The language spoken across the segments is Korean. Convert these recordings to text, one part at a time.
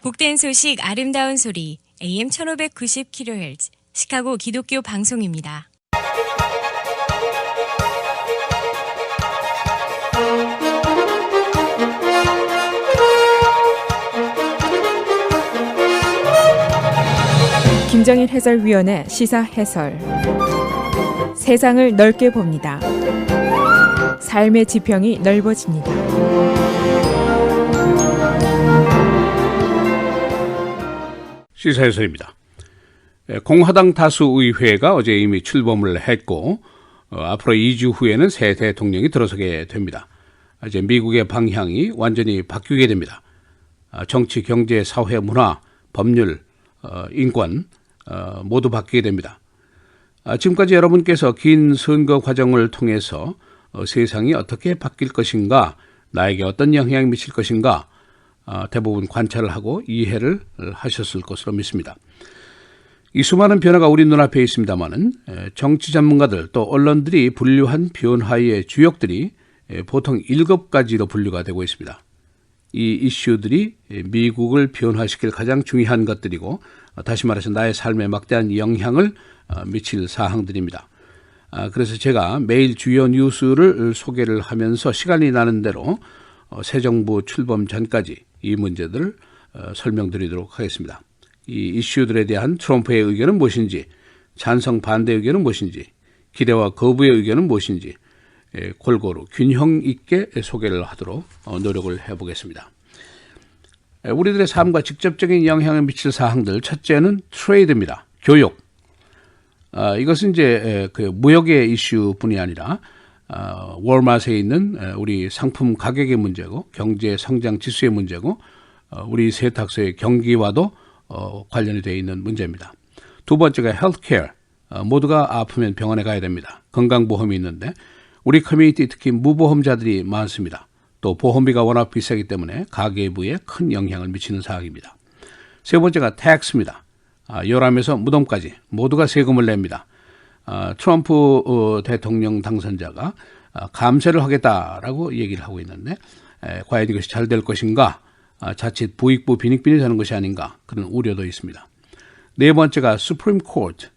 복된 소식 아름다운 소리 AM 1590kHz 시카고 기독교 방송입니다. 김정일 해설위원의 시사 해설. 세상을 넓게 봅니다. 삶의 지평이 넓어집니다. 시사 해설입니다. 공화당 다수의회가 어제 이미 출범을 했고 앞으로 2주 후에는 새 대통령이 들어서게 됩니다. 이제 미국의 방향이 완전히 바뀌게 됩니다. 정치, 경제, 사회, 문화, 법률, 인권 모두 바뀌게 됩니다. 지금까지 여러분께서 긴 선거 과정을 통해서 세상이 어떻게 바뀔 것인가, 나에게 어떤 영향이 미칠 것인가 대부분 관찰을 하고 이해를 하셨을 것으로 믿습니다. 이 수많은 변화가 우리 눈앞에 있습니다마는 정치 전문가들 또 언론들이 분류한 변화의 주역들이 보통 7가지로 분류가 되고 있습니다. 이 이슈들이 미국을 변화시킬 가장 중요한 것들이고 다시 말해서 나의 삶에 막대한 영향을 미칠 사항들입니다. 그래서 제가 매일 주요 뉴스를 소개를 하면서 시간이 나는 대로 새 정부 출범 전까지 이 문제들을 설명드리도록 하겠습니다. 이 이슈들에 대한 트럼프의 의견은 무엇인지, 찬성 반대 의견은 무엇인지, 기대와 거부의 의견은 무엇인지 골고루 균형 있게 소개를 하도록 노력을 해보겠습니다. 우리들의 삶과 직접적인 영향을 미칠 사항들, 첫째는 트레이드입니다. 교육. 이것은 이제 그 무역의 이슈뿐이 아니라 월마트에 있는 우리 상품 가격의 문제고, 경제 성장 지수의 문제고, 우리 세탁소의 경기와도 관련이 되어 있는 문제입니다. 두 번째가 헬스케어. 모두가 아프면 병원에 가야 됩니다. 건강보험이 있는데 우리 커뮤니티 특히 무보험자들이 많습니다. 또 보험비가 워낙 비싸기 때문에 가계부에 큰 영향을 미치는 사항입니다. 세 번째가 텍스입니다. 요람에서 무덤까지 모두가 세금을 냅니다. 트럼프 대통령 당선자가 감세를 하겠다라고 얘기를 하고 있는데 과연 이것이 잘 될 것인가, 자칫 부익부 빈익빈이 되는 것이 아닌가, 그런 우려도 있습니다. 네 번째가 수프림 코트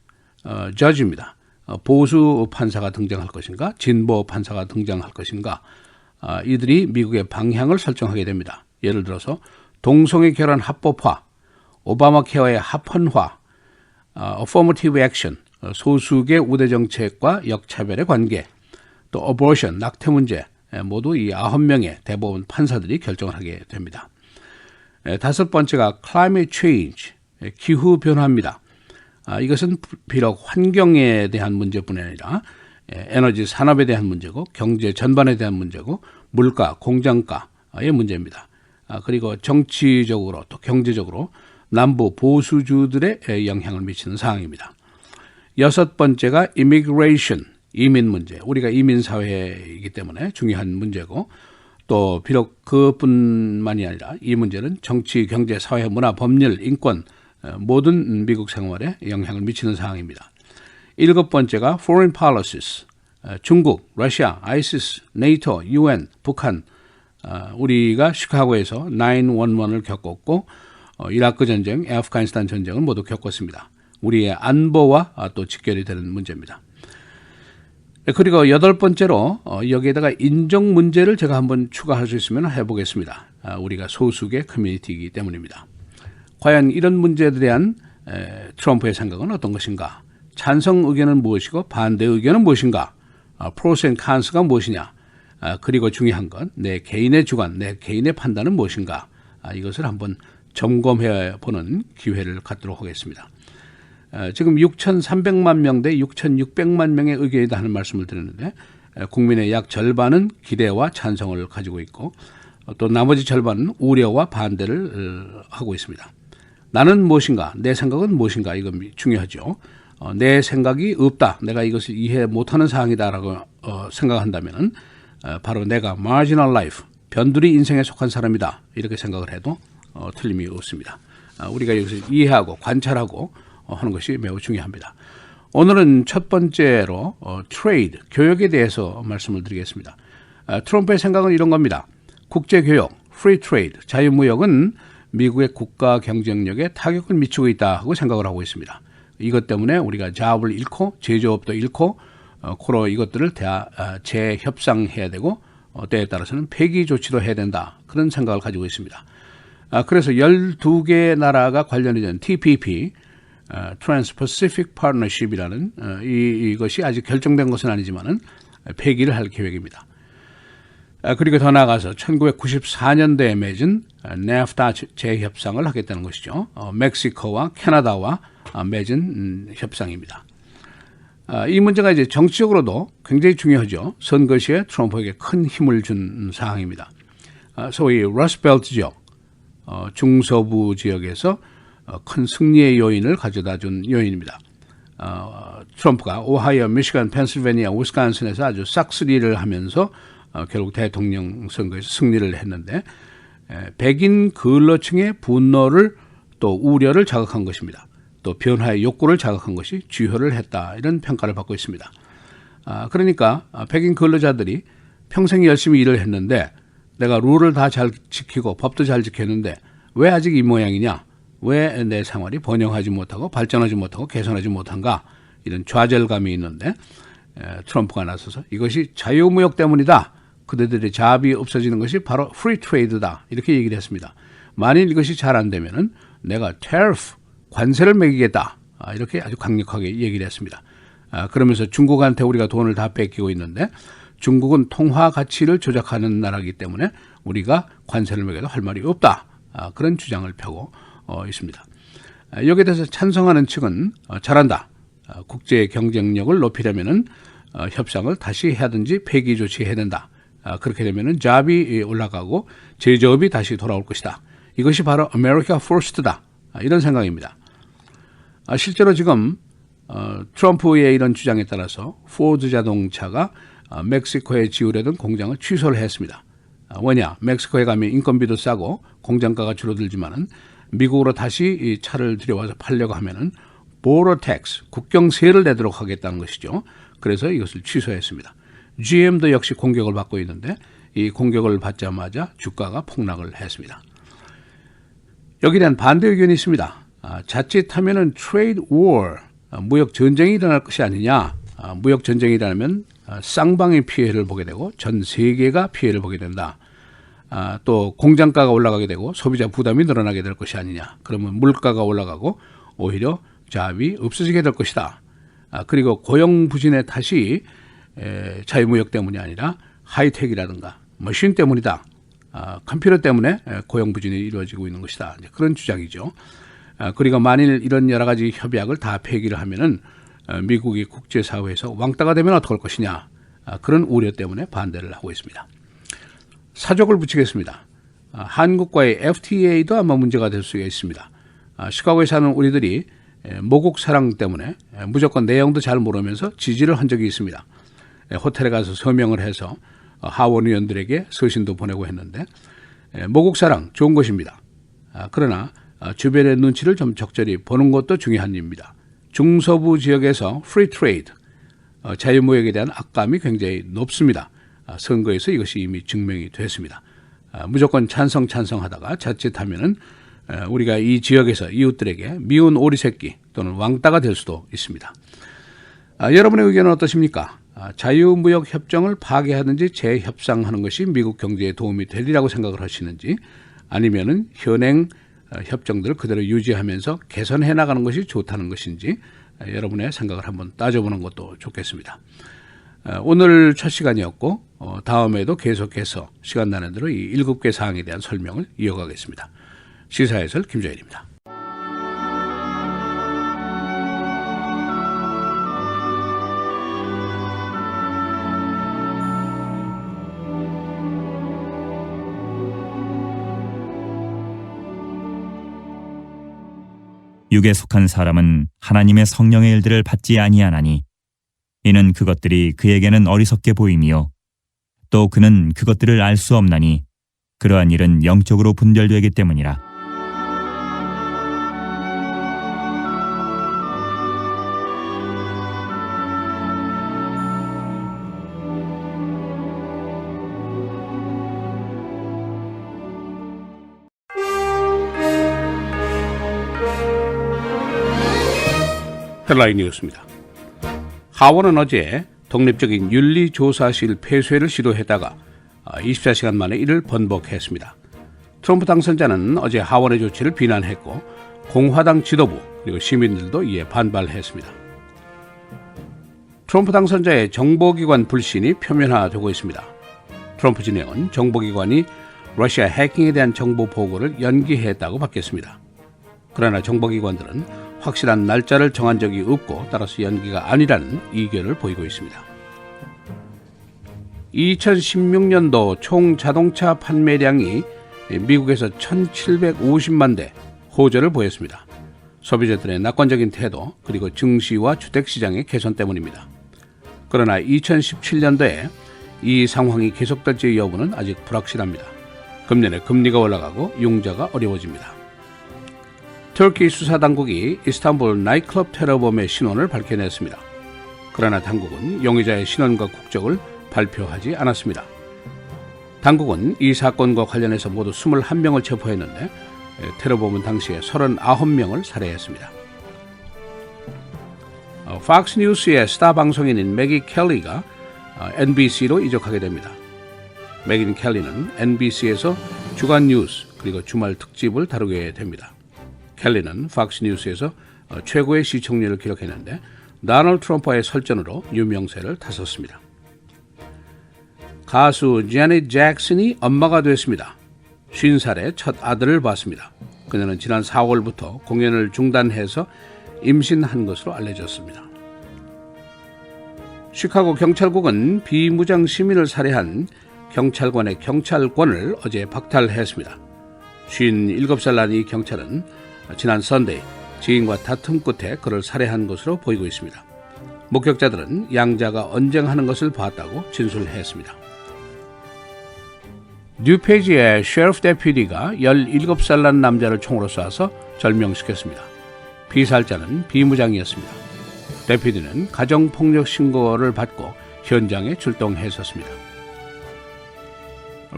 저지입니다. 보수 판사가 등장할 것인가, 진보 판사가 등장할 것인가, 이들이 미국의 방향을 설정하게 됩니다. 예를 들어서 동성애 결혼 합법화, 오바마 케어의 합헌화, affirmative action, 소수계 우대 정책과 역차별의 관계, 또 abortion, 낙태 문제, 모두 이 9명의 대법원 판사들이 결정을 하게 됩니다. 다섯 번째가 climate change, 기후 변화입니다. 이것은 비록 환경에 대한 문제뿐 아니라 에너지 산업에 대한 문제고, 경제 전반에 대한 문제고, 물가, 공장가의 문제입니다. 그리고 정치적으로 또 경제적으로 남부 보수주들의 영향을 미치는 사항입니다. 여섯 번째가 immigration, 이민 문제. 우리가 이민 사회이기 때문에 중요한 문제고, 또 비록 그뿐만이 아니라 이 문제는 정치, 경제, 사회, 문화, 법률, 인권 모든 미국 생활에 영향을 미치는 사항입니다. 일곱 번째가 foreign policies, 중국, 러시아, 아이시스, 네이토, UN, 북한. 우리가 시카고에서 9/11을 겪었고 이라크 전쟁, 아프가니스탄 전쟁을 모두 겪었습니다. 우리의 안보와 또 직결이 되는 문제입니다. 그리고 여덟 번째로 여기에다가 인종 문제를 제가 한번 추가할 수 있으면 해보겠습니다. 우리가 소수계 커뮤니티이기 때문입니다. 과연 이런 문제에 대한 트럼프의 생각은 어떤 것인가? 찬성 의견은 무엇이고 반대 의견은 무엇인가? 프로스 앤 칸스가 무엇이냐? 그리고 중요한 건 내 개인의 주관, 내 개인의 판단은 무엇인가? 이것을 한번 점검해 보는 기회를 갖도록 하겠습니다. 지금 6,300만 명 대 6,600만 명의 의견이다 하는 말씀을 드렸는데 국민의 약 절반은 기대와 찬성을 가지고 있고 또 나머지 절반은 우려와 반대를 하고 있습니다. 나는 무엇인가, 내 생각은 무엇인가, 이건 중요하죠. 내 생각이 없다, 내가 이것을 이해 못하는 사항이다라고 생각한다면 바로 내가 marginal life, 변두리 인생에 속한 사람이다, 이렇게 생각을 해도 틀림이 없습니다. 우리가 여기서 이해하고 관찰하고 하는 것이 매우 중요합니다. 오늘은 첫 번째로 트레이드, 교역에 대해서 말씀을 드리겠습니다. 트럼프의 생각은 이런 겁니다. 국제교역, free trade, 자유무역은 미국의 국가 경쟁력에 타격을 미치고 있다 하고 생각을 하고 있습니다. 이것 때문에 우리가 잡을 잃고 제조업도 잃고 코로 이것들을 재협상해야 되고 때에 따라서는 폐기 조치도 해야 된다. 그런 생각을 가지고 있습니다. 그래서 12개 나라가 관련이 된 TPP, Trans-Pacific Partnership이라는 이것이 아직 결정된 것은 아니지만은 폐기를 할 계획입니다. 그리고 더 나아가서 1994년대에 맺은 NAFTA 재협상을 하겠다는 것이죠. 멕시코와 캐나다와 맺은 협상입니다. 이 문제가 이제 정치적으로도 굉장히 중요하죠. 선거 시에 트럼프에게 큰 힘을 준 사항입니다. 소위 러스트벨트 지역, 중서부 지역에서 큰 승리의 요인을 가져다 준 요인입니다. 트럼프가 오하이오, 미시간, 펜실베니아, 위스콘신에서 아주 싹쓸이를 하면서 결국 대통령 선거에서 승리를 했는데 백인 근로층의 분노를 또 우려를 자극한 것입니다. 또 변화의 욕구를 자극한 것이 주효를 했다. 이런 평가를 받고 있습니다. 그러니까 백인 근로자들이 평생 열심히 일을 했는데 내가 룰을 다 잘 지키고 법도 잘 지켰는데 왜 아직 이 모양이냐? 왜 내 생활이 번영하지 못하고 발전하지 못하고 개선하지 못한가? 이런 좌절감이 있는데 트럼프가 나서서 이것이 자유무역 때문이다. 그들의 잡이 없어지는 것이 바로 프리 트레이드다. 이렇게 얘기를 했습니다. 만일 이것이 잘 안 되면은 내가 테리프, 관세를 매기겠다. 이렇게 아주 강력하게 얘기를 했습니다. 그러면서 중국한테 우리가 돈을 다 뺏기고 있는데 중국은 통화 가치를 조작하는 나라이기 때문에 우리가 관세를 매겨도 할 말이 없다. 그런 주장을 펴고 있습니다. 여기에 대해서 찬성하는 측은 잘한다. 국제 경쟁력을 높이려면은 협상을 다시 하든지 폐기 조치해야 된다. 그렇게 되면은 잡이 올라가고 제조업이 다시 돌아올 것이다. 이것이 바로 아메리카 퍼스트다. 이런 생각입니다. 실제로 지금 트럼프의 이런 주장에 따라서 포드 자동차가 멕시코에 지으려던 공장을 취소를 했습니다. 왜냐? 멕시코에 가면 인건비도 싸고 공장가가 줄어들지만은 미국으로 다시 이 차를 들여와서 팔려고 하면은 보더 텍스, 국경세를 내도록 하겠다는 것이죠. 그래서 이것을 취소했습니다. GM도 역시 공격을 받고 있는데 이 공격을 받자마자 주가가 폭락을 했습니다. 여기에 대한 반대 의견이 있습니다. 자칫하면은 트레이드 워, 무역 전쟁이 일어날 것이 아니냐. 무역 전쟁이 일어나면 쌍방의 피해를 보게 되고 전 세계가 피해를 보게 된다. 또 공장가가 올라가게 되고 소비자 부담이 늘어나게 될 것이 아니냐. 그러면 물가가 올라가고 오히려 잡이 없어지게 될 것이다. 그리고 고용 부진의 탓이 자유무역 때문이 아니라 하이텍이라든가 머신 때문이다. 컴퓨터 때문에 고용 부진이 이루어지고 있는 것이다. 그런 주장이죠. 그리고 만일 이런 여러 가지 협약을 다 폐기를 하면은 미국이 국제사회에서 왕따가 되면 어떡할 것이냐. 그런 우려 때문에 반대를 하고 있습니다. 사족을 붙이겠습니다. 한국과의 FTA도 아마 문제가 될 수가 있습니다. 시카고에 사는 우리들이 모국 사랑 때문에 무조건 내용도 잘 모르면서 지지를 한 적이 있습니다. 호텔에 가서 서명을 해서 하원 의원들에게 서신도 보내고 했는데 모국 사랑 좋은 것입니다. 그러나 주변의 눈치를 좀 적절히 보는 것도 중요한 일입니다. 중서부 지역에서 프리 트레이드, 자유무역에 대한 악감이 굉장히 높습니다. 선거에서 이것이 이미 증명이 됐습니다. 무조건 찬성하다가 자칫하면은 우리가 이 지역에서 이웃들에게 미운 오리새끼 또는 왕따가 될 수도 있습니다. 여러분의 의견은 어떠십니까? 자유무역 협정을 파괴하든지 재협상하는 것이 미국 경제에 도움이 되리라고 생각을 하시는지 아니면은 현행 협정들을 그대로 유지하면서 개선해 나가는 것이 좋다는 것인지 여러분의 생각을 한번 따져보는 것도 좋겠습니다. 오늘 첫 시간이었고 다음에도 계속해서 시간 나는 대로 이 7개 사항에 대한 설명을 이어가겠습니다. 시사해설 김조일입니다. 육에 속한 사람은 하나님의 성령의 일들을 받지 아니하나니 이는 그것들이 그에게는 어리석게 보이며 또 그는 그것들을 알 수 없나니 그러한 일은 영적으로 분별되기 때문이라. 헤드라인 뉴스입니다. 하원은 어제 독립적인 윤리조사실 폐쇄를 시도했다가 24시간 만에 이를 번복했습니다. 트럼프 당선자는 어제 하원의 조치를 비난했고 공화당 지도부 그리고 시민들도 이에 반발했습니다. 트럼프 당선자의 정보기관 불신이 표면화되고 있습니다. 트럼프 진영은 정보기관이 러시아 해킹에 대한 정보 보고를 연기했다고 밝혔습니다. 그러나 정보기관들은 확실한 날짜를 정한 적이 없고 따라서 연기가 아니라는 이견을 보이고 있습니다. 2016년도 총 자동차 판매량이 미국에서 1,750만 대 호조를 보였습니다. 소비자들의 낙관적인 태도 그리고 증시와 주택시장의 개선 때문입니다. 그러나 2017년도에 이 상황이 계속될지 여부는 아직 불확실합니다. 금년에 금리가 올라가고 융자가 어려워집니다. 터키 수사당국이 이스탄불 나이트클럽 테러범의 신원을 밝혀냈습니다. 그러나 당국은 용의자의 신원과 국적을 발표하지 않았습니다. 당국은 이 사건과 관련해서 모두 21명을 체포했는데 테러범은 당시에 39명을 살해했습니다. 팍스 뉴스의 스타 방송인인 매기 켈리가 NBC로 이적하게 됩니다. 매기 켈리는 NBC에서 주간 뉴스 그리고 주말 특집을 다루게 됩니다. 켈리는 팍스 뉴스에서 최고의 시청률을 기록했는데 도널드 트럼프와의 설전으로 유명세를 탔었습니다. 가수 제닛 잭슨이 엄마가 됐습니다. 50살에 첫 아들을 낳았습니다. 그녀는 지난 4월부터 공연을 중단해서 임신한 것으로 알려졌습니다. 시카고 경찰국은 비무장 시민을 살해한 경찰관의 경찰권을 어제 박탈했습니다. 57살 난 이 경찰은 지난 선데이 지인과 다툼 끝에 그를 살해한 것으로 보이고 있습니다. 목격자들은 양자가 언쟁하는 것을 봤다고 진술했습니다. 뉴페이지의 셰리프 데퓨티가 17살 난 남자를 총으로 쏴서 절명시켰습니다. 피살자는 비무장이었습니다. 데퓨티는 가정폭력 신고를 받고 현장에 출동했었습니다.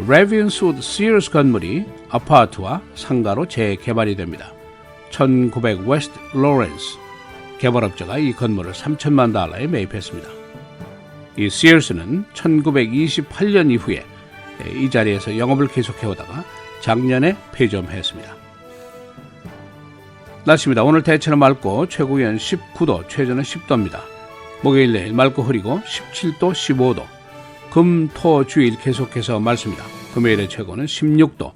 레빈스우드 시어스 건물이 아파트와 상가로 재개발이 됩니다. 1900 웨스트 로렌스 개발업자가 이 건물을 $3,000만 매입했습니다. 이 시어스는 1928년 이후에 이 자리에서 영업을 계속해오다가 작년에 폐점했습니다. 날씨입니다. 오늘 대체로 맑고 최고기온 19도, 최저는 10도입니다. 목요일 내일 맑고 흐리고 17도, 15도. 금, 토, 주일 계속해서 맑습니다. 금요일의 최고는 16도,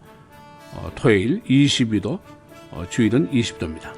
토요일 22도, 주일은 20도입니다.